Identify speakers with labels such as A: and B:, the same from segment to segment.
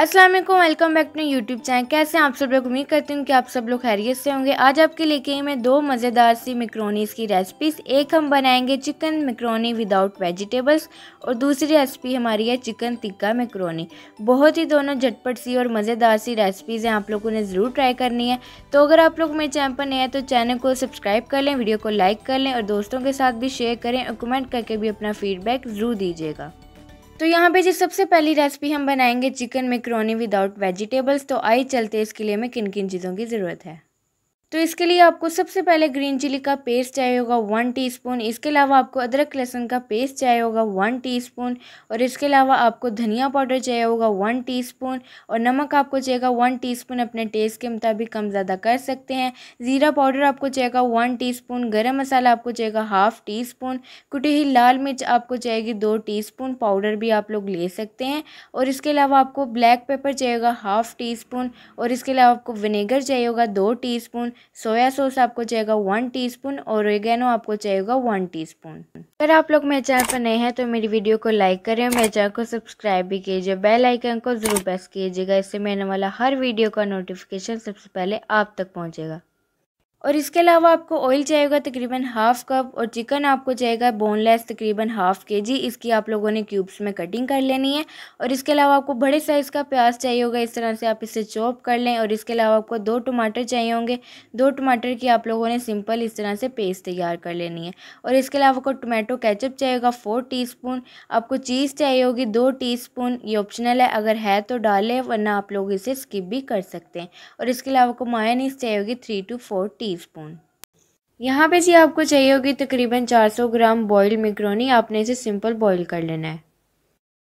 A: अस्सलाम वालेकुम, welcome back to YouTube channel. कैसे हैं आप सब लोग? उम्मीद करती हूँ कि आप सब लोग खैरियत से होंगे। आज आपके लेके आई मैं दो मज़ेदार सी मैक्रोनीज़ की रेसिपीज़। एक हम बनाएंगे चिकन मैक्रोनी विदाउट वेजिटेबल्स और दूसरी रेसिपी हमारी है चिकन टिक्का मैक्रोनी। बहुत ही दोनों झटपट सी और मज़ेदार सी रेसिपीज़ हैं, आप लोगों ने ज़रूर ट्राई करनी है। तो अगर आप लोग मेरे चैनल पर नए हैं तो चैनल को सब्सक्राइब कर लें, वीडियो को लाइक कर लें और दोस्तों के साथ भी शेयर करें और कमेंट करके भी अपना फीडबैक ज़रूर दीजिएगा। तो यहाँ पे जी सबसे पहली रेसिपी हम बनाएंगे चिकन मैक्रोनी विदाउट वेजिटेबल्स। तो आइए चलते हैं इसके लिए हमें किन किन चीज़ों की ज़रूरत है। तो इसके लिए आपको सबसे पहले ग्रीन चिली का पेस्ट चाहिए होगा 1 टीस्पून। इसके अलावा आपको अदरक लहसुन का पेस्ट चाहिए होगा 1 टीस्पून और इसके अलावा आपको धनिया पाउडर चाहिए होगा 1 टीस्पून और नमक आपको चाहिएगा 1 टीस्पून। अपने टेस्ट के मुताबिक कम ज़्यादा कर सकते हैं। ज़ीरा पाउडर आपको चाहिएगा 1 टीस्पून। गरम मसाला आपको चाहिएगा हाफ़ टीस्पून। कुटी हुई लाल मिर्च आपको चाहिएगी 2 टीस्पून, पाउडर भी आप लोग ले सकते हैं। और इसके अलावा आपको ब्लैक पेपर चाहिएगा हाफ़ टीस्पून और इसके अलावा आपको विनेगर चाहिए होगा 2 टीस्पून। सोया सॉस आपको चाहिएगा 1 टीस्पून और ओरिगेनो आपको चाहिएगा 1 टीस्पून। अगर आप लोग मेरे चैनल पर नए हैं तो मेरी वीडियो को लाइक करें, मेरे चैनल को सब्सक्राइब भी कीजिए, बेल आइकन को ज़रूर प्रेस कीजिएगा। इससे मेरे आने वाला हर वीडियो का नोटिफिकेशन सबसे पहले आप तक पहुंचेगा। और इसके अलावा आपको ऑयल चाहिएगा तकरीबन हाफ़ कप और चिकन आपको चाहिएगा बोनलेस तकरीबन हाफ़ केजी। इसकी आप लोगों ने क्यूब्स में कटिंग कर लेनी है। और इसके अलावा आपको बड़े साइज़ का प्याज चाहिए होगा, इस तरह से आप इसे चॉप कर लें। और इसके अलावा आपको 2 टमाटर चाहिए होंगे, 2 टमाटर की आप लोगों ने सिंपल इस तरह से पेस्ट तैयार कर लेनी है। और इसके अलावा आपको टोमेटो केचप चाहिएगा 4 टीस्पून। आपको चीज़ चाहिए होगी 2 टीस्पून, ये ऑप्शनल है, अगर है तो डालें वरना आप लोग इसे स्किप भी कर सकते हैं। और इसके अलावा आपको मायोनीज़ चाहिए होगी 3 to 4 टीस्पून। यहाँ पे जी आपको चाहिए होगी तकरीबन 400 ग्राम बॉइल्ड मैक्रोनी। आपने इसे सिंपल बॉईल कर लेना है।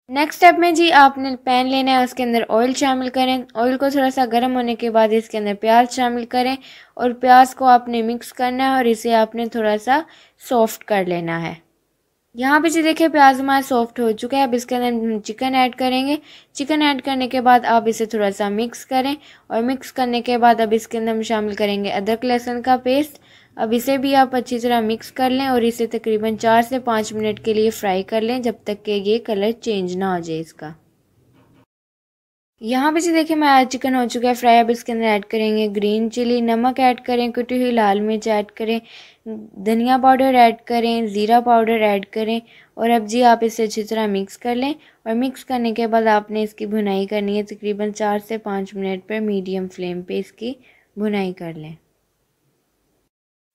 A: नेक्स्ट स्टेप में जी आपने पैन लेना है, उसके अंदर ऑयल शामिल करें। ऑयल को थोड़ा सा गर्म होने के बाद इसके अंदर प्याज शामिल करें और प्याज को आपने मिक्स करना है और इसे आपने थोड़ा सा सॉफ्ट कर लेना है। यहाँ पे जी देखिए प्याज हमारा सॉफ्ट हो चुका है। अब इसके अंदर हम चिकन ऐड करेंगे। चिकन ऐड करने के बाद आप इसे थोड़ा सा मिक्स करें और मिक्स करने के बाद अब इसके अंदर हम शामिल करेंगे अदरक लहसुन का पेस्ट। अब इसे भी आप अच्छी तरह मिक्स कर लें और इसे तकरीबन 4 से 5 मिनट के लिए फ्राई कर लें जब तक कि ये कलर चेंज ना हो जाए इसका। यहाँ पे जी देखिए हमारा चिकन हो चुका है फ्राई। अब इसके अंदर ऐड करेंगे ग्रीन चिली, नमक ऐड करें, कुटी हुई लाल मिर्च ऐड करें, धनिया पाउडर ऐड करें, ज़ीरा पाउडर ऐड करें। और अब जी आप इसे अच्छी तरह मिक्स कर लें और मिक्स करने के बाद आपने इसकी भुनाई करनी है तकरीबन 4 से 5 मिनट पर मीडियम फ्लेम पे इसकी भुनाई कर लें।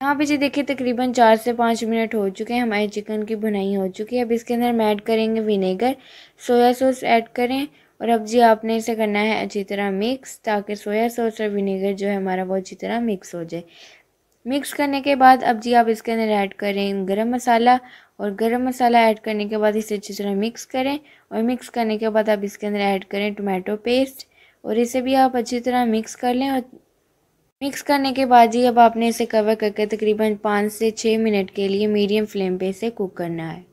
A: यहाँ पे जी देखिए तकरीबन 4 से 5 मिनट हो चुके हैं, हमारे चिकन की भुनाई हो चुकी है। अब इसके अंदर हम ऐड करेंगे विनेगर, सोया सॉस ऐड करें और अब जी आपने इसे करना है अच्छी तरह मिक्स ताकि सोया सॉस और विनेगर जो है हमारा वो अच्छी तरह मिक्स हो जाए। मिक्स करने के बाद अब जी आप इसके अंदर ऐड करें गरम मसाला और गरम मसाला ऐड करने के बाद इसे अच्छी तरह मिक्स करें और मिक्स करने के बाद आप इसके अंदर ऐड करें टोमेटो पेस्ट और इसे भी आप अच्छी तरह मिक्स कर लें। और मिक्स करने के बाद जी अब आपने इसे कवर करके तकरीबन 5 से 6 मिनट के लिए मीडियम फ्लेम पे इसे कुक करना है।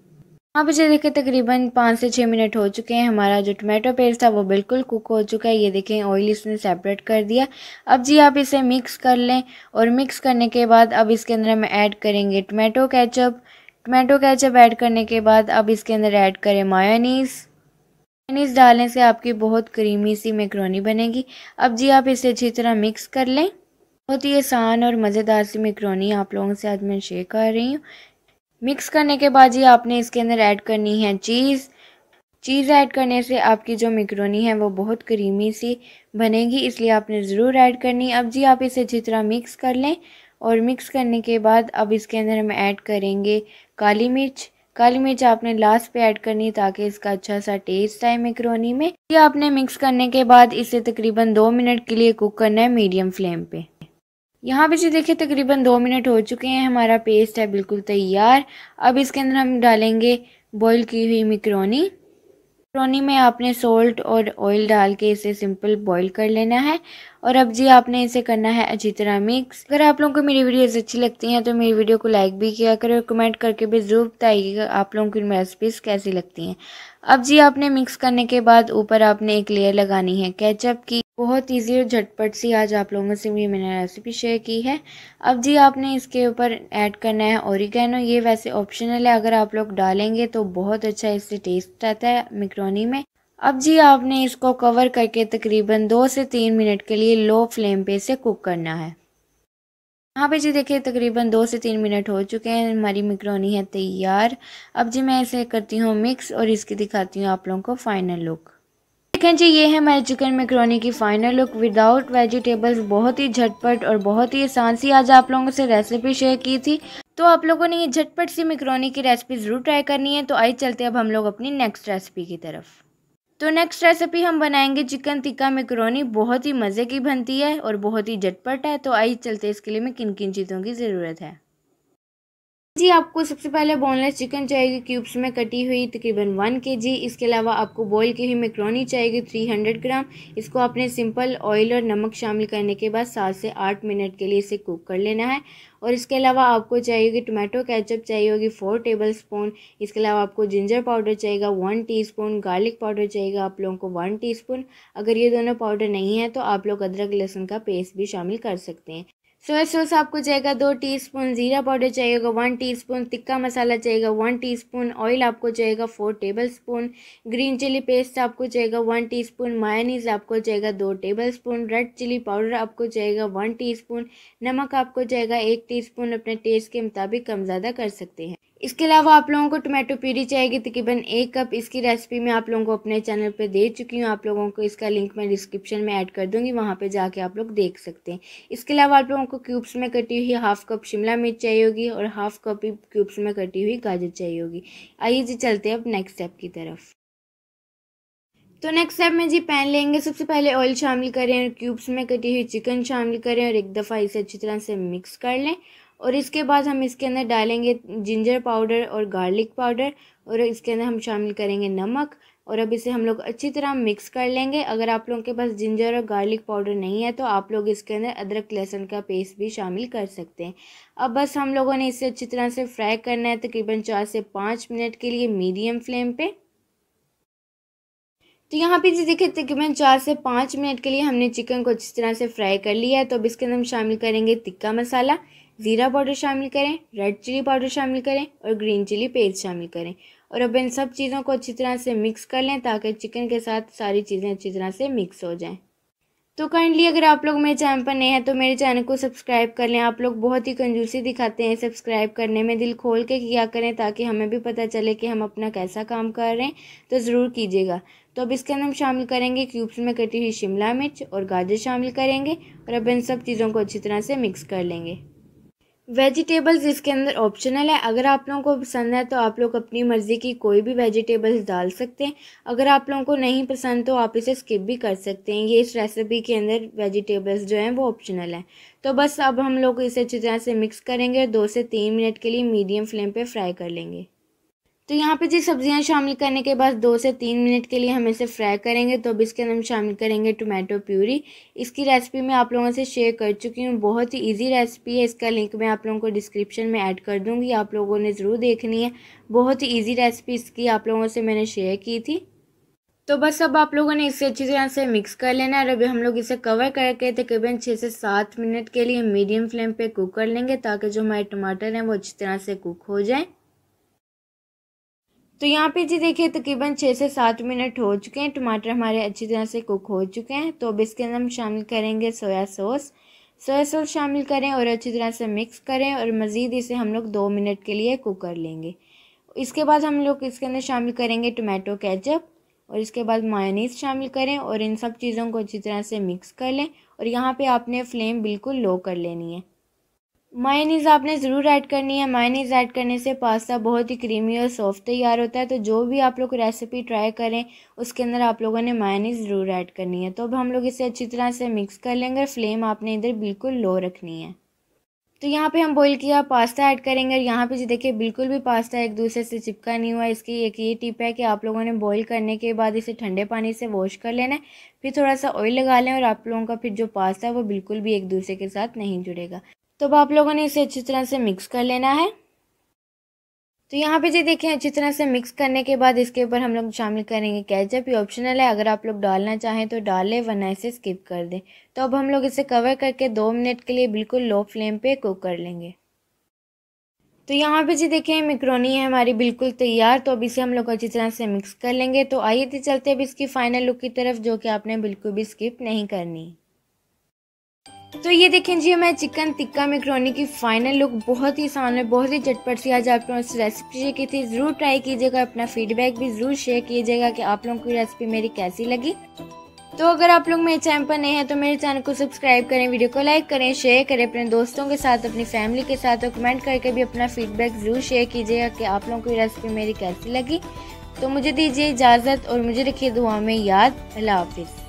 A: यहाँ पे जो देखिए तकरीबन 5 से 6 मिनट हो चुके हैं। हमारा जो टोमेटो पेस्ट था वो बिल्कुल कुक हो चुका है। ये देखें ऑयल इसने सेपरेट कर दिया। अब जी आप इसे मिक्स कर लें और मिक्स करने के बाद अब इसके अंदर हम ऐड करेंगे tomato ketchup. Tomato ketchup add करने के बाद अब इसके अंदर ऐड करें मायोनीज़। मायोनीज़ डालने से आपकी बहुत क्रीमी सी मैक्रोनी बनेगी। अब जी आप इसे अच्छी तरह मिक्स कर लें। बहुत ही आसान और मज़ेदार सी मैक्रोनी आप लोगों से आज मैं शेयर कर रही हूँ। मिक्स करने के बाद जी आपने इसके अंदर ऐड करनी है चीज़। चीज़ ऐड करने से आपकी जो मैक्रोनी है वो बहुत क्रीमी सी बनेगी, इसलिए आपने ज़रूर ऐड करनी है। अब जी आप इसे अच्छी तरह मिक्स कर लें और मिक्स करने के बाद अब इसके अंदर हम ऐड करेंगे काली मिर्च। काली मिर्च आपने लास्ट पे ऐड करनी है ताकि इसका अच्छा सा टेस्ट आए मैक्रोनी में। ये आपने मिक्स करने के बाद इसे तकरीबन 2 मिनट के लिए कुक करना है मीडियम फ्लेम पे। यहाँ पे जी देखिए तकरीबन 2 मिनट हो चुके हैं, हमारा पेस्ट है बिल्कुल तैयार। अब इसके अंदर हम डालेंगे बॉईल की हुई मैक्रोनी। मैक्रोनी में आपने सॉल्ट और ऑयल डाल के इसे सिंपल बॉईल कर लेना है और अब जी आपने इसे करना है अच्छी तरह मिक्स। अगर आप लोगों को मेरी वीडियोस अच्छी लगती हैं तो मेरी वीडियो को लाइक भी किया करें और कमेंट करके भी ज़रूर बताइएगा आप लोगों की रेसिपीज़ कैसी लगती हैं। अब जी आपने मिक्स करने के बाद ऊपर आपने एक लेयर लगानी है केचप की। बहुत ईजी और झटपट सी आज आप लोगों से भी मैंने रेसिपी शेयर की है। अब जी आपने इसके ऊपर ऐड करना है ओरिगेनो। ये वैसे ऑप्शनल है, अगर आप लोग डालेंगे तो बहुत अच्छा इससे टेस्ट आता है मैक्रोनी में। अब जी आपने इसको कवर करके तकरीबन 2 से 3 मिनट के लिए लो फ्लेम पे इसे कुक करना है। यहाँ पे जी देखिए तकरीबन 2 से 3 मिनट हो चुके हैं, हमारी मैक्रोनी है तैयार। अब जी मैं इसे करती हूँ मिक्स और इसकी दिखाती हूँ आप लोगों को फाइनल लुक। देखें जी ये है हमारी चिकन मैक्रोनी की फाइनल लुक विदाउट वेजिटेबल्स, बहुत ही झटपट और बहुत ही आसान सी आज आप लोगों से रेसिपी शेयर की थी। तो आप लोगों ने ये झटपट सी मैक्रोनी की रेसिपी ज़रूर ट्राई करनी है। तो आइए चलते अब हम लोग अपनी नेक्स्ट रेसिपी की तरफ। तो नेक्स्ट रेसिपी हम बनाएंगे चिकन टिक्का मैक्रोनी, बहुत ही मज़े की बनती है और बहुत ही झटपट है। तो आइए चलते इसके लिए मैं किन किन चीज़ों की ज़रूरत है। जी आपको सबसे पहले बोनलेस चिकन चाहिए क्यूब्स में कटी हुई तकरीबन 1 kg। इसके अलावा आपको बॉईल की हुई मैक्रोनी चाहिए 300 ग्राम। इसको आपने सिंपल ऑयल और नमक शामिल करने के बाद 7 से 8 मिनट के लिए इसे कुक कर लेना है। और इसके अलावा आपको चाहिए टोमेटो केचप चाहिए होगी 4 टेबलस्पून। इसके अलावा आपको जिंजर पाउडर चाहिएगा 1 टीस्पून, गार्लिक पाउडर चाहिएगा आप लोगों को 1 टीस्पून। अगर ये दोनों पाउडर नहीं है तो आप लोग अदरक लहसुन का पेस्ट भी शामिल कर सकते हैं। सोया सॉस आपको चाहिएगा 2 टीस्पून, ज़ीरा पाउडर चाहिएगा 1 टीस्पून, टिक्का मसाला चाहिएगा 1 टीस्पून, ऑयल आपको चाहिएगा 4 टेबलस्पून, ग्रीन चिली पेस्ट आपको चाहिएगा 1 टीस्पून, मायोनीज़ आपको चाहिएगा 2 टेबलस्पून, रेड चिली पाउडर आपको चाहिएगा 1 टीस्पून, नमक आपको चाहिएगा 1 टीस्पून, अपने टेस्ट के मुताबिक कम ज़्यादा कर सकते हैं। इसके अलावा आप लोगों को टोमेटो प्यूरी चाहिएगी तकरीबन 1 कप। इसकी रेसिपी मैं आप लोगों को अपने चैनल पे दे चुकी हूँ, आप लोगों को इसका लिंक मैं डिस्क्रिप्शन में ऐड कर दूँगी, वहाँ पे जाके आप लोग देख सकते हैं। इसके अलावा आप लोगों को क्यूब्स में कटी हुई हाफ कप शिमला मिर्च चाहिए होगी और हाफ कप ही क्यूब्स में कटी हुई गाजर चाहिए होगी। आइए जी चलते हैं अब नेक्स्ट स्टेप की तरफ। तो नेक्स्ट स्टेप में जी पैन लेंगे, सबसे पहले ऑयल शामिल करें और क्यूब्स में कटी हुई चिकन शामिल करें और एक दफ़ा इसे अच्छी तरह से मिक्स कर लें। और इसके बाद हम इसके अंदर डालेंगे जिंजर पाउडर और गार्लिक पाउडर और इसके अंदर हम शामिल करेंगे नमक। और अब इसे हम लोग अच्छी तरह मिक्स कर लेंगे। अगर आप लोगों के पास जिंजर और गार्लिक पाउडर नहीं है तो आप लोग इसके अंदर अदरक लहसुन का पेस्ट भी शामिल कर सकते हैं। अब बस हम लोगों ने इसे अच्छी तरह से फ्राई करना है तकरीबन 4 से 5 मिनट के लिए मीडियम फ्लेम पे। तो यहाँ पे जी देखिए तकरीबन 4 से 5 मिनट के लिए हमने चिकन को अच्छी तरह से फ्राई कर लिया है। तो अब इसके अंदर हम शामिल करेंगे टिक्का मसाला, ज़ीरा पाउडर शामिल करें, रेड चिली पाउडर शामिल करें और ग्रीन चिली पेस्ट शामिल करें। और अब इन सब चीज़ों को अच्छी तरह से मिक्स कर लें ताकि चिकन के साथ सारी चीज़ें अच्छी तरह से मिक्स हो जाएं। तो काइंडली अगर आप लोग मेरे चैनल पर नए हैं तो मेरे चैनल को सब्सक्राइब कर लें। आप लोग बहुत ही कंजूसी दिखाते हैं सब्सक्राइब करने में, दिल खोल के किया करें ताकि हमें भी पता चले कि हम अपना कैसा काम कर रहे हैं। तो ज़रूर कीजिएगा। तो अब इसके अंदर हम शामिल करेंगे क्यूब्स में कटी हुई शिमला मिर्च और गाजर शामिल करेंगे और अब इन सब चीज़ों को अच्छी तरह से मिक्स कर लेंगे। वेजिटेबल्स इसके अंदर ऑप्शनल है, अगर आप लोगों को पसंद है तो आप लोग अपनी मर्ज़ी की कोई भी वेजिटेबल्स डाल सकते हैं। अगर आप लोगों को नहीं पसंद तो आप इसे स्किप भी कर सकते हैं। ये इस रेसिपी के अंदर वेजिटेबल्स जो हैं वो ऑप्शनल हैं। तो बस अब हम लोग इसे अच्छी तरह से मिक्स करेंगे और 2 से 3 मिनट के लिए मीडियम फ्लेम पे फ्राई कर लेंगे। तो यहाँ पे जी सब्जियां शामिल करने के बाद 2 से 3 मिनट के लिए हम इसे फ्राई करेंगे। तो अब इसके अंदर हम शामिल करेंगे टोमेटो प्यूरी। इसकी रेसिपी मैं आप लोगों से शेयर कर चुकी हूँ, बहुत ही इजी रेसिपी है। इसका लिंक मैं आप लोगों को डिस्क्रिप्शन में ऐड कर दूँगी, आप लोगों ने ज़रूर देखनी है। बहुत ही ईजी रेसिपी इसकी आप लोगों से मैंने शेयर की थी। तो बस अब आप लोगों ने इसे अच्छी तरह से मिक्स कर लेना है और अभी हम लोग इसे कवर करके तकरीबन 6 से 7 मिनट के लिए मीडियम फ्लेम पे कुक कर लेंगे ताकि जो हमारे टमाटर हैं वो अच्छी तरह से कुक हो जाएं। तो यहाँ पे जी देखिए तकरीबन 6 से 7 मिनट हो चुके हैं, टमाटर हमारे अच्छी तरह से कुक हो चुके हैं। तो अब इसके अंदर हम शामिल करेंगे सोया सॉस शामिल करें और अच्छी तरह से मिक्स करें और मज़ीद इसे हम लोग 2 मिनट के लिए कुक कर लेंगे। इसके बाद हम लोग इसके अंदर शामिल करेंगे टोमेटो केचप और इसके बाद मायोनीज़ शामिल करें और इन सब चीज़ों को अच्छी तरह से मिक्स कर लें। और यहाँ पे आपने फ्लेम बिल्कुल लो कर लेनी है। मायोनीज़ आपने ज़रूर ऐड करनी है, मायोनीज़ ऐड करने से पास्ता बहुत ही क्रीमी और सॉफ्ट तैयार होता है। तो जो भी आप लोग रेसिपी ट्राई करें उसके अंदर आप लोगों ने मायोनीज़ ज़रूर ऐड करनी है। तो अब हम लोग इसे अच्छी तरह से मिक्स कर लेंगे, फ्लेम आपने इधर बिल्कुल लो रखनी है। तो यहाँ पे हम बॉईल किया पास्ता ऐड करेंगे और यहाँ पे जी देखिए बिल्कुल भी पास्ता एक दूसरे से चिपका नहीं हुआ। इसकी एक ये टिप है कि आप लोगों ने बॉईल करने के बाद इसे ठंडे पानी से वॉश कर लेना है, फिर थोड़ा सा ऑयल लगा लें और आप लोगों का फिर जो पास्ता है वो बिल्कुल भी एक दूसरे के साथ नहीं जुड़ेगा। तो अब आप लोगों ने इसे अच्छी तरह से मिक्स कर लेना है। तो यहाँ पे जी देखें अच्छी तरह से मिक्स करने के बाद इसके ऊपर हम लोग शामिल करेंगे केचप। ये ऑप्शनल है, अगर आप लोग डालना चाहें तो डाल लें वरना इसे स्किप कर दें। तो अब हम लोग इसे कवर करके 2 मिनट के लिए बिल्कुल लो फ्लेम पे कुक कर लेंगे। तो यहाँ पे जी देखें मैक्रोनी है हमारी बिल्कुल तैयार। तो अब इसे हम लोग अच्छी तरह से मिक्स कर लेंगे। तो आइए तो चलते हैं अब इसकी फाइनल लुक की तरफ, जो कि आपने बिल्कुल भी स्किप नहीं करनी। तो ये देखें जी मैं चिकन टिक्का मैक्रोनी की फाइनल लुक बहुत ही आसान है, बहुत ही झटपट सी आज आप लोगों से रेसिपी शेयर की थी। ज़रूर ट्राई कीजिएगा, अपना फीडबैक भी ज़रूर शेयर कीजिएगा कि आप लोगों को रेसिपी मेरी कैसी लगी। तो अगर आप लोग मेरे चैनल पर नए हैं तो मेरे चैनल को सब्सक्राइब करें, वीडियो को लाइक करें, शेयर करें अपने दोस्तों के साथ, अपनी फैमिली के साथ, और कमेंट करके भी अपना फीडबैक ज़रूर शेयर कीजिएगा कि आप लोगों को ये रेसिपी मेरी कैसी लगी। तो मुझे दीजिए इजाज़त और मुझे रखिए दुआ में याद। अल्लाह हाफिज़।